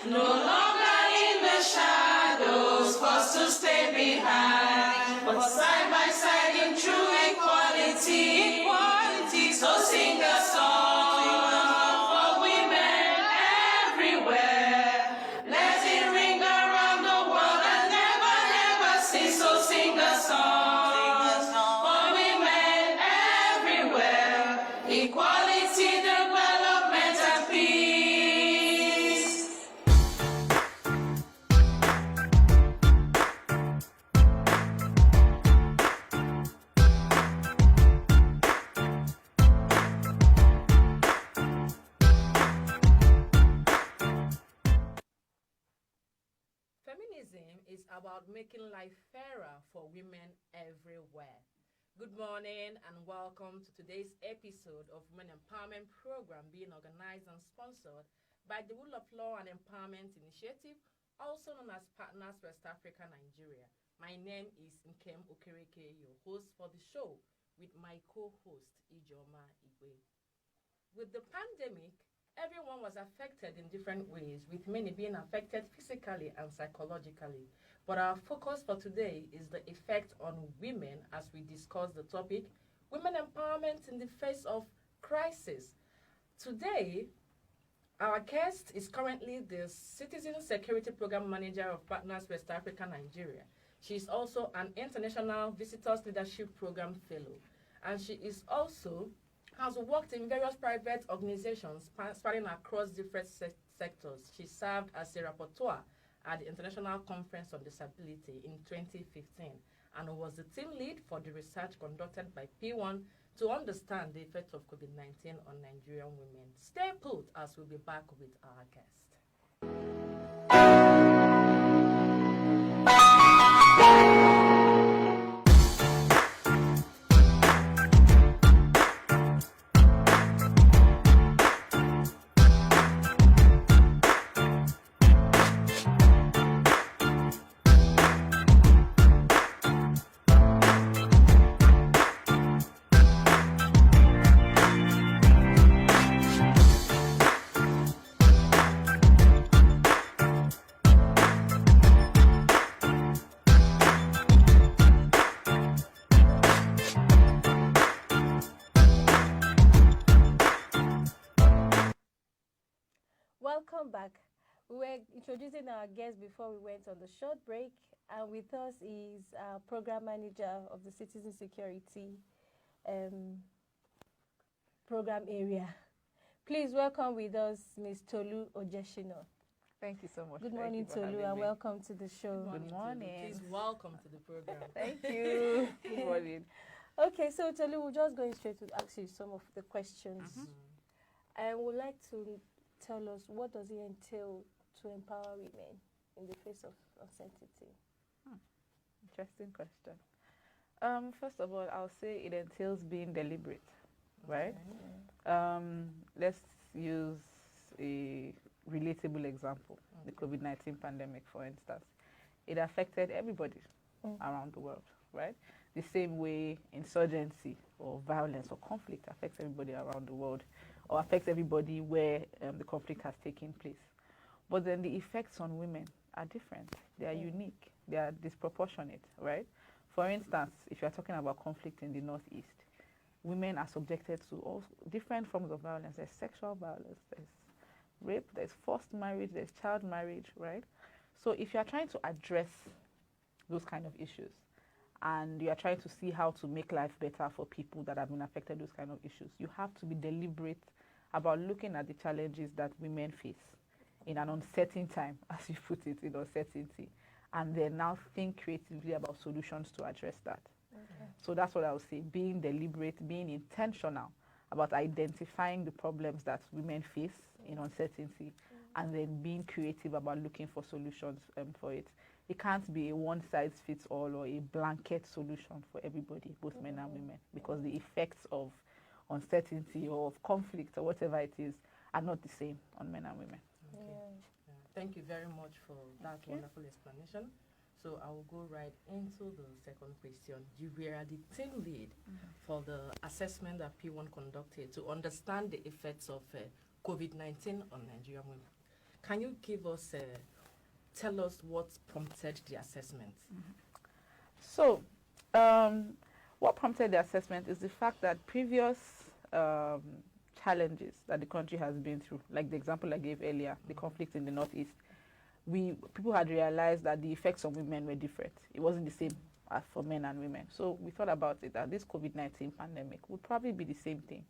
No longer in the shadows, forced to stay behind, but side by side in true equality. So sing a song for women everywhere. Let it ring around the world and never, never cease. So sing a song for women everywhere. Equality, development, and peace. Feminism is about making life fairer for women everywhere. Good morning and welcome to today's episode of Women Empowerment Program being organized and sponsored by the Rule of Law and Empowerment Initiative, also known as Partners West Africa, Nigeria. My name is Nkem Okereke, your host for the show, with my co-host Ijoma Igwe. With the pandemic, everyone was affected in different ways, with many being affected physically and psychologically. But our focus for today is the effect on women as we discuss the topic, women empowerment in the face of crisis. Today, our guest is currently the Citizen Security Program Manager of Partners West Africa, Nigeria. She is also an International Visitors Leadership Program Fellow, and she is also has worked in various private organizations spanning across different sectors. She served as a rapporteur at the International Conference on Disability in 2015 and was the team lead for the research conducted by PWAN to understand the effect of COVID-19 on Nigerian women. Stay put as we'll be back with our guest. Welcome back. We were introducing our guest before we went on the short break, and with us is our program manager of the Citizen Security program area. Please welcome with us Ms. Tolu Ojeshina. Thank you so much. Good morning, Tolu, and welcome to the show. Good morning. Please welcome to the program. Thank you. Good morning. Okay, so Tolu, we're just going straight to ask you some of the questions. And we'd like to tell us, what does it entail to empower women in the face of uncertainty? Interesting question. First of all, I'll say it entails being deliberate, right? Let's use a relatable example, the COVID-19 pandemic, for instance. It affected everybody around the world, right? The same way insurgency or violence or conflict affects everybody around the world, or affects everybody where the conflict has taken place. But then the effects on women are different. They are unique. They are disproportionate, right? For instance, if you're talking about conflict in the Northeast, women are subjected to all different forms of violence. There's sexual violence, there's rape, there's forced marriage, there's child marriage, right? So if you're trying to address those kind of issues, and you are trying to see how to make life better for people that have been affected those kind of issues, you have to be deliberate about looking at the challenges that women face in an uncertain time, as you put it, in uncertainty, and then now think creatively about solutions to address that. So that's what I would say, being deliberate, being intentional about identifying the problems that women face in uncertainty, and then being creative about looking for solutions for it. It can't be a one-size-fits-all or a blanket solution for everybody, both men and women, because the effects of uncertainty or of conflict or whatever it is are not the same on men and women. Okay. Thank you very much for that wonderful explanation. So I will go right into the second question. You were the team lead for the assessment that PWAN conducted to understand the effects of COVID-19 on Nigerian women. can you give us, tell us what prompted the assessment? So, what prompted the assessment is the fact that previous challenges that the country has been through, like the example I gave earlier, the conflict in the Northeast, people had realized that the effects on women were different. It wasn't the same as for men and women. So we thought about it that this COVID-19 pandemic would probably be the same thing.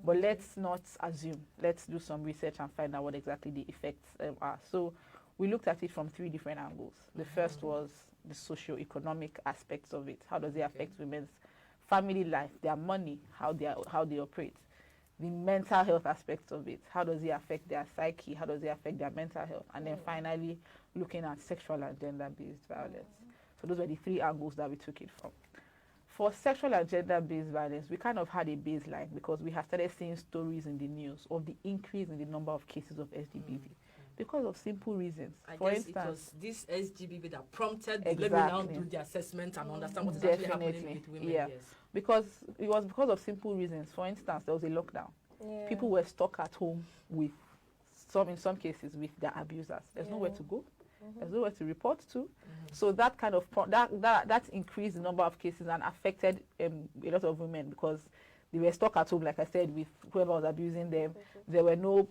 But let's not assume. Let's do some research and find out what exactly the effects are. So we looked at it from 3 different angles. The first was the socio-economic aspects of it. How does it affect women's family life, their money, how they operate? The mental health aspects of it. How does it affect their psyche? How does it affect their mental health? And then finally, looking at sexual and gender-based violence. So those were the 3 angles that we took it from. For sexual and gender-based violence, we kind of had a baseline because we had started seeing stories in the news of the increase in the number of cases of SGBV because of simple reasons. For guess instance, it was this SGBV that prompted Exactly. let me now do the assessment and understand what is actually happening with women. Yeah. Yes. Because it was because of simple reasons. For instance, there was a lockdown. Yeah. People were stuck at home with in some cases with their abusers. There's nowhere to go. There's nowhere to report to. So that kind of that increased the number of cases and affected a lot of women because they were stuck at home, like I said, with whoever was abusing them. There were no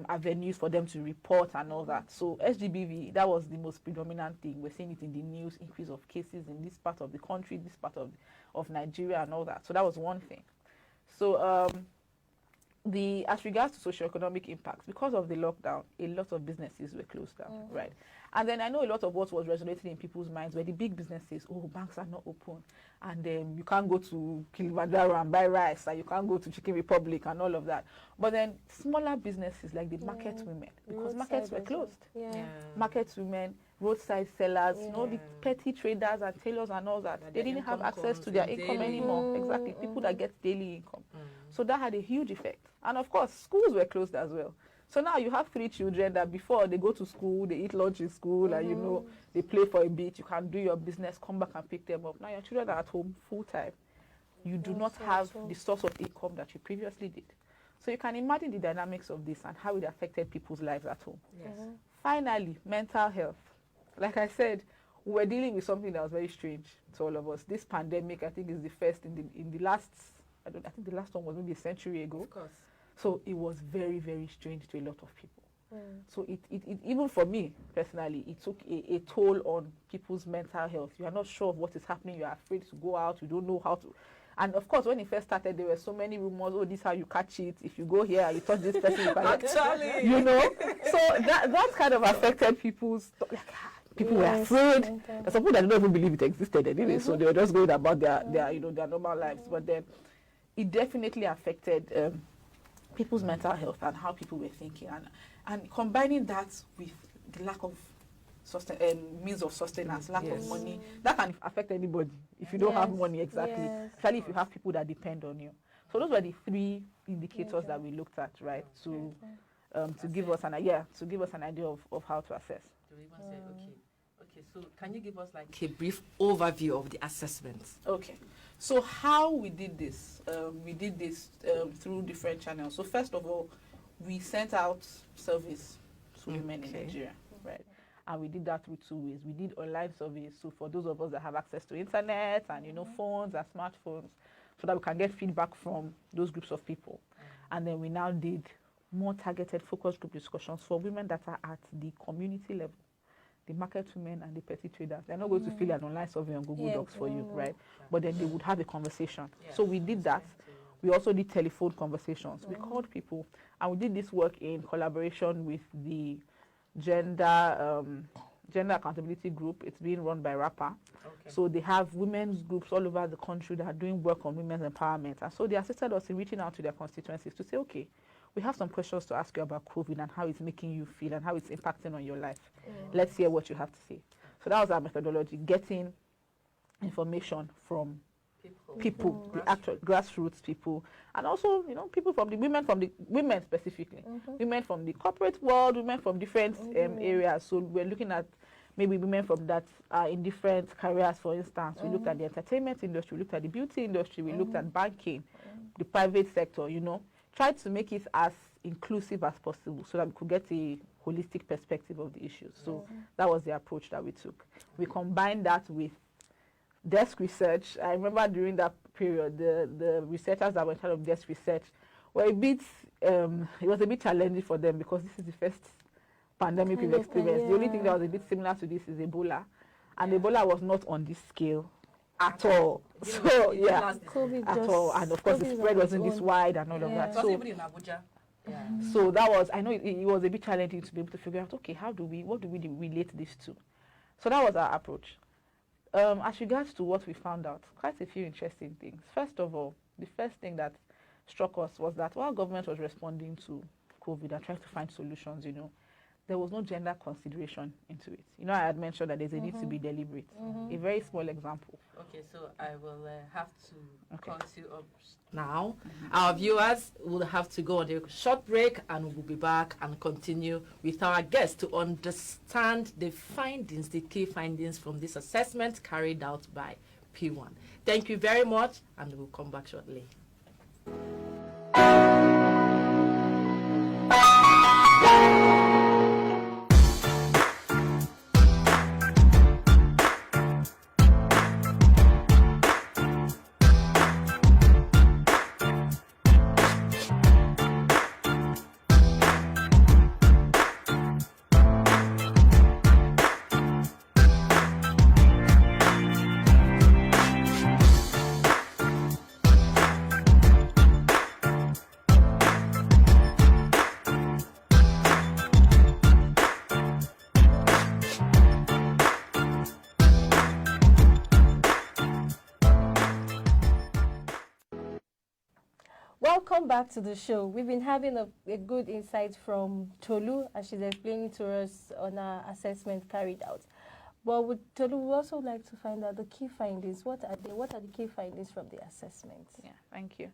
avenues for them to report and all that. So SGBV, that was the most predominant thing. We're seeing it in the news, increase of cases in this part of the country, this part of Nigeria and all that. So that was one thing. So as regards to socioeconomic impacts, because of the lockdown, a lot of businesses were closed down, right? And then I know a lot of what was resonating in people's minds were the big businesses. Oh, banks are not open, and you can't go to Kilimanjaro and buy rice, and you can't go to Chicken Republic and all of that. But then smaller businesses like the market women, because markets were closed. Market women, roadside sellers, the petty traders and tailors and all that, they didn't have access to their income anymore. Exactly, people that get daily income. So that had a huge effect. And of course, schools were closed as well. So now you have 3 children that before they go to school, they eat lunch in school, and they play for a bit, you can do your business, come back and pick them up. Now your children are at home full time. You do not have the source of income that you previously did. So you can imagine the dynamics of this and how it affected people's lives at home. Yes. Finally, mental health. Like I said, we're dealing with something that was very strange to all of us. This pandemic, I think, is the first in the last, I think the last one was maybe a century ago. Of course. So it was very, very strange to a lot of people. So it even for me personally, it took a toll on people's mental health. You are not sure of what is happening. You are afraid to go out. You don't know how to. And of course, when it first started, there were so many rumors. Oh, this is how you catch it. If you go here, you touch this person. You can Actually, So that kind of affected people's. People were afraid. There's some people that don't even believe it existed anyway. So they were just going about their normal lives. But then it definitely affected people's mental health and how people were thinking, and combining that with the lack of means of sustenance, lack of money, that can affect anybody if you don't have money, especially if you have people that depend on you. So those were the 3 indicators that we looked at, right, to give us an idea of how to assess. Do we want to say, okay, so can you give us like a brief overview of the assessment? Okay. So how we did this, through different channels. So first of all, we sent out surveys to women in Nigeria, right? And we did that through 2 ways. We did online surveys, so for those of us that have access to internet and phones and smartphones, so that we can get feedback from those groups of people. And then we now did more targeted focus group discussions for women that are at the community level. The market women and the petty traders. They're not going to fill an online survey on Google Docs for you, right? But then they would have a conversation. So we did that. We also did telephone conversations. We called people, and we did this work in collaboration with the gender accountability group. It's being run by RAPA. So they have women's groups all over the country that are doing work on women's empowerment. And so they assisted us in reaching out to their constituencies to say, okay, we have some questions to ask you about COVID and how it's making you feel and how it's impacting on your life. Let's hear what you have to say. So that was our methodology, getting information from people, the actual grassroots people, and also, people from the women specifically, women from the corporate world, women from different areas. So we're looking at maybe women from that are in different careers, for instance. We looked at the entertainment industry, we looked at the beauty industry, we looked at banking, the private sector, tried to make it as inclusive as possible so that we could get a holistic perspective of the issues. So that was the approach that we took. We combined that with desk research. I remember during that period, the researchers that were in charge of desk research were a bit, it was a bit challenging for them because this is the first pandemic we've experienced. The only thing that was a bit similar to this is Ebola. And Ebola was not on this scale at all. So, yeah, at all. And of course, the spread wasn't this wide and all of that. So, even in Abuja. so that was, I know it was a bit challenging to be able to figure out, okay, what do we relate this to? So that was our approach. As regards to what we found out, quite a few interesting things. First of all, the first thing that struck us was that while government was responding to COVID and trying to find solutions, there was no gender consideration into it. I had mentioned that there's a need to be deliberate. A very small example. Okay, so I will have to call you up now. Our viewers will have to go on a short break, and we'll be back and continue with our guests to understand the findings, the key findings from this assessment carried out by PWAN. Thank you very much, and we'll come back shortly. Welcome back to the show. We've been having a good insight from Tolu as she's explaining to us on our assessment carried out. But with Tolu, we also like to find out the key findings. What are the key findings from the assessment? Yeah, thank you.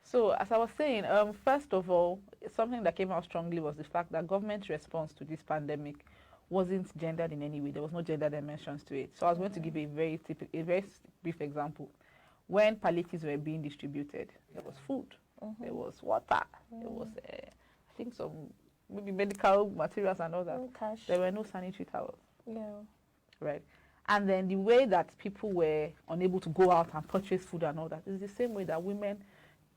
So as I was saying, first of all, something that came out strongly was the fact that government's response to this pandemic wasn't gendered in any way. There was no gender dimensions to it. So I was going to give a very brief example. When palliatives were being distributed, there was food, there was water, there was, I think, some maybe medical materials and all that. Cash. There were no sanitary towels. Yeah. Right. And then the way that people were unable to go out and purchase food and all that is the same way that women,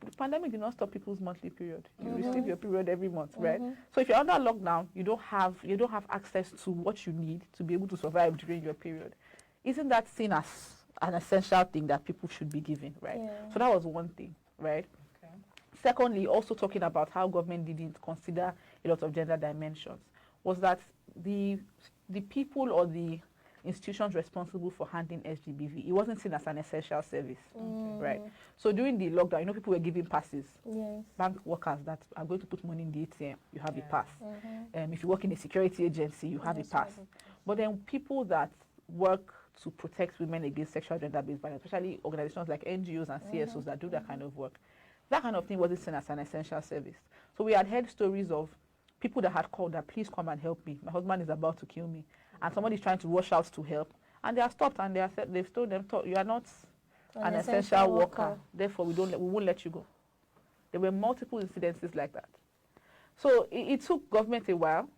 the pandemic did not stop people's monthly period. You receive your period every month, right? So if you're under lockdown, you don't have access to what you need to be able to survive during your period. Isn't that seen as an essential thing that people should be given, right? Yeah. So that was one thing, right? Okay. Secondly, also talking about how government didn't consider a lot of gender dimensions, was that the people or the institutions responsible for handling SGBV, it wasn't seen as an essential service, right? So during the lockdown, people were giving passes. Yes. Bank workers that are going to put money in the ATM, you have a pass. If you work in a security agency, you have a pass. But then people that work to protect women against sexual gender-based violence, especially organizations like NGOs and CSOs that do that kind of work, that kind of thing wasn't seen as an essential service. So we had heard stories of people that had called that, please come and help me. My husband is about to kill me. And somebody's trying to rush out to help. And they are stopped and they've told them, you are not an essential worker. Therefore, we won't let you go. There were multiple incidences like that. So it took government a while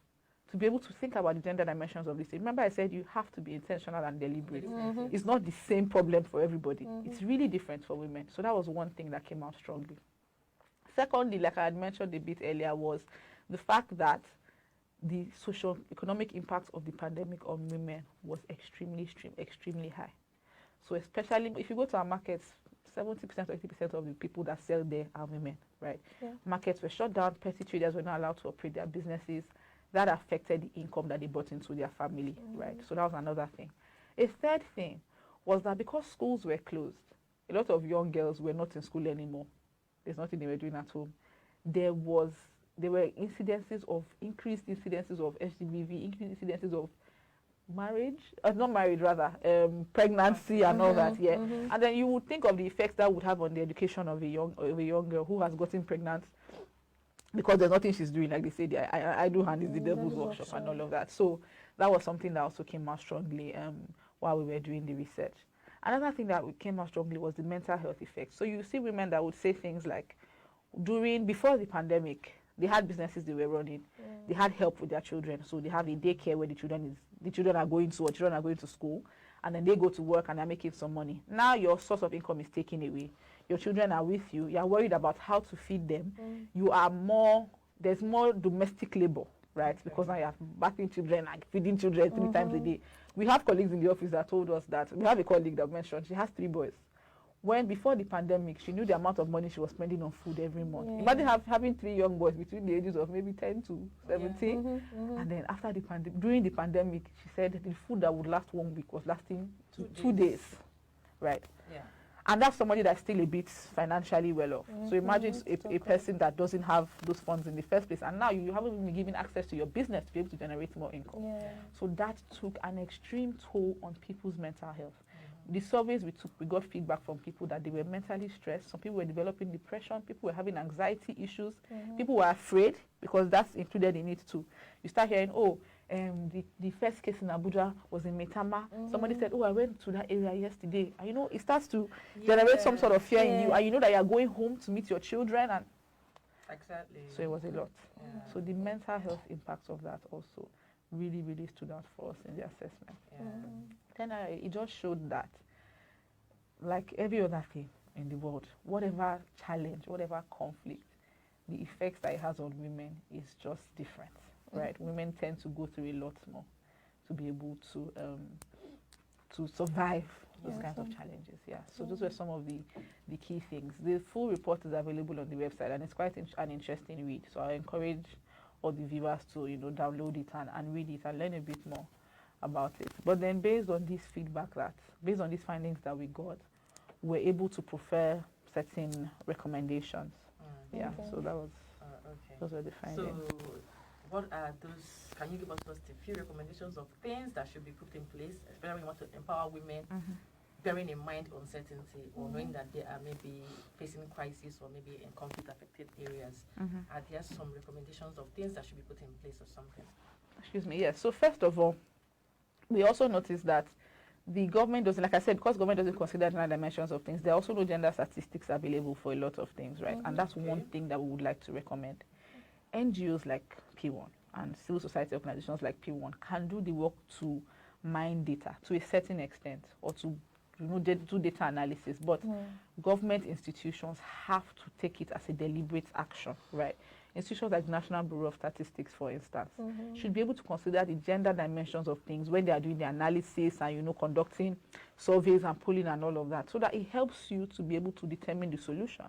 to be able to think about the gender dimensions of this. Remember I said you have to be intentional and deliberate. It's not the same problem for everybody. It's really different for women. So that was one thing that came out strongly. Secondly, like I had mentioned a bit earlier, was the fact that the socio-economic impact of the pandemic on women was extremely high. So especially if you go to our markets, 70% or 80% of the people that sell there are women, right? Yeah. Markets were shut down, petty traders were not allowed to operate their businesses. That affected the income that they brought into their family, right? So that was another thing. A third thing was that because schools were closed, a lot of young girls were not in school anymore. There's nothing they were doing at home. There were increased incidences of HGBV, increased incidences of pregnancy and all that, yeah. And then you would think of the effects that would have on the education of a young girl who has gotten pregnant, because there's nothing she's doing, like they say, I do hand is the devil's workshop and all of that. So that was something that also came out strongly while we were doing the research. Another thing that came out strongly was the mental health effects. So you see women that would say things like, before the pandemic, They had businesses they were running. They had help with their children. So they have a daycare where the children are going to, or children are going to school, and then they go to work and they're making some money. Now your source of income is taken away. Your children are with you. You are worried about how to feed them. There's more domestic labor, right? Because now you are bathing children and feeding children 3 times a day. We have colleagues in the office that told us that. We have a colleague that mentioned she has 3 boys. When before the pandemic, she knew the amount of money she was spending on food every month. Imagine having 3 young boys between the ages of maybe 10 to 17. And then after during the pandemic, she said the food that would last 1 week was lasting 2 days, right? Yeah. And that's somebody that's still a bit financially well off. So imagine a person that doesn't have those funds in the first place, and now you haven't been given access to your business to be able to generate more income. So that took an extreme toll on people's mental health. The surveys we took, we got feedback from people that they were mentally stressed. Some people were developing depression. People were having anxiety issues. People were afraid, because that's included in it too. You start hearing, the first case in Abuja was in Metama. Somebody said, I went to that area yesterday. And it starts to generate some sort of fear in you. And you know that you're going home to meet your children. And exactly. So it was a lot. So the mental health impacts of that also really, really stood out for us in the assessment. Then it just showed that, like every other thing in the world, whatever challenge, whatever conflict, the effects that it has on women is just different, right? Women tend to go through a lot more to be able to survive those kinds of challenges. So those were some of the key things. The full report is available on the website, and it's quite an interesting read. So I encourage all the viewers to download it and read it and learn a bit more about it. But then based on these findings that we got, we're able to prefer certain recommendations. So that was those were the findings. So what are those? Can you give us just a few recommendations of things that should be put in place, especially when you want to empower women, bearing in mind uncertainty or knowing that they are maybe facing crisis or maybe in conflict affected areas? Are there some recommendations of things that should be put in place or something? Excuse me, yes. So first of all, we also noticed that the government doesn't, like I said, because government doesn't consider gender dimensions of things, there are also no gender statistics available for a lot of things, right? And that's one thing that we would like to recommend. NGOs like PWAN and civil society organizations like PWAN can do the work to mine data to a certain extent, or to do data analysis, but government institutions have to take it as a deliberate action, right? Institutions like the National Bureau of Statistics, for instance, should be able to consider the gender dimensions of things when they are doing the analysis and, conducting surveys and polling and all of that, so that it helps you to be able to determine the solution.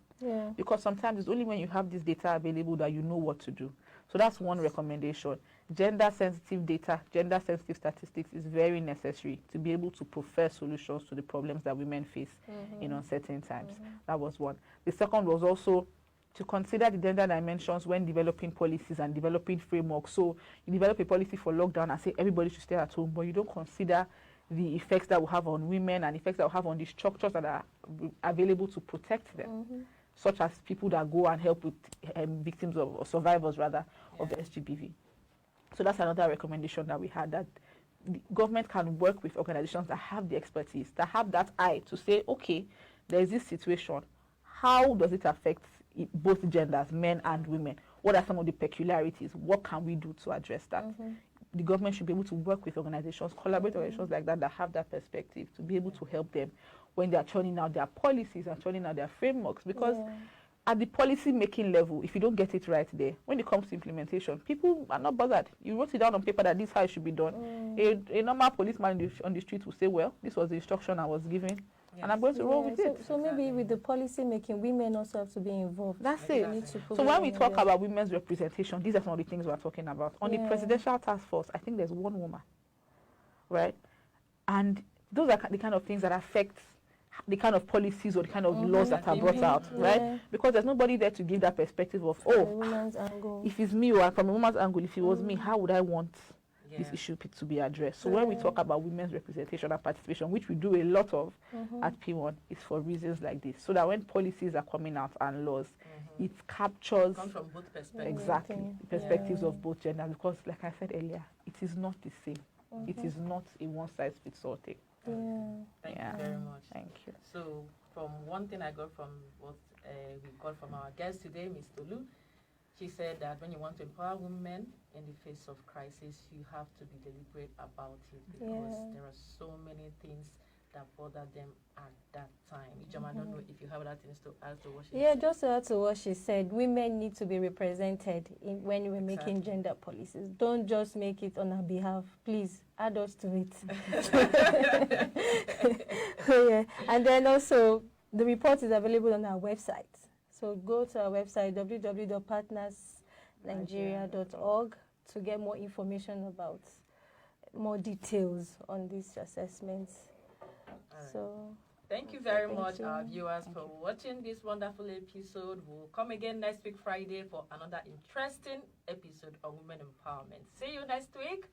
Because sometimes it's only when you have this data available that you know what to do. So that's one recommendation. Gender-sensitive data, gender-sensitive statistics is very necessary to be able to prefer solutions to the problems that women face in uncertain times. That was one. The second was also to consider the gender dimensions when developing policies and developing frameworks. So you develop a policy for lockdown and say everybody should stay at home, but you don't consider the effects that will have on women and effects that will have on the structures that are available to protect them, such as people that go and help with victims of, or survivors rather, of the SGBV. So that's another recommendation that we had, that the government can work with organizations that have the expertise, that have that eye to say, okay, there is this situation. How does it affect both genders, men and women? What are some of the peculiarities? What can we do to address that? The government should be able to work with organizations, collaborate with organizations like that have that perspective, to be able to help them when they are churning out their policies and churning out their frameworks. Because at the policy making level, if you don't get it right there, when it comes to implementation, people are not bothered. You wrote it down on paper that this is how it should be done. A normal policeman on the street will say, well, this was the instruction I was given, and I'm going to roll with it. So maybe with the policy making, women also have to be involved. That's it. So when we talk about women's representation, these are some of the things we're talking about. On the presidential task force, I think there's one woman, right? And those are the kind of things that affect the kind of policies or the kind of laws that are brought out, right? Because there's nobody there to give that perspective of, if it's me, or from a woman's angle, if it was me, how would I want this issue to be addressed? So when we talk about women's representation and participation, which we do a lot of at P1, is for reasons like this, so that when policies are coming out and laws, it captures from both perspectives. Exactly, the perspectives of both genders. Because, like I said earlier, it is not the same. It is not a one-size-fits-all thing. Thank you very much. Thank you. So, from one thing I got from what we got from our guest today, Ms. Tolu, She said that when you want to empower women in the face of crisis, you have to be deliberate about it because there are so many things that bother them at that time. Ijoma, I don't know if you have other things to add to what she said. Just to add to what she said, women need to be represented when we're making gender policies. Don't just make it on our behalf. Please, add us to it. And then also, the report is available on our website. So go to our website, www.partnersnigeria.org, to get more information about more details on these assessments. Right. So thank you very much, our viewers, for watching this wonderful episode. We'll come again next week, Friday, for another interesting episode of Women Empowerment. See you next week.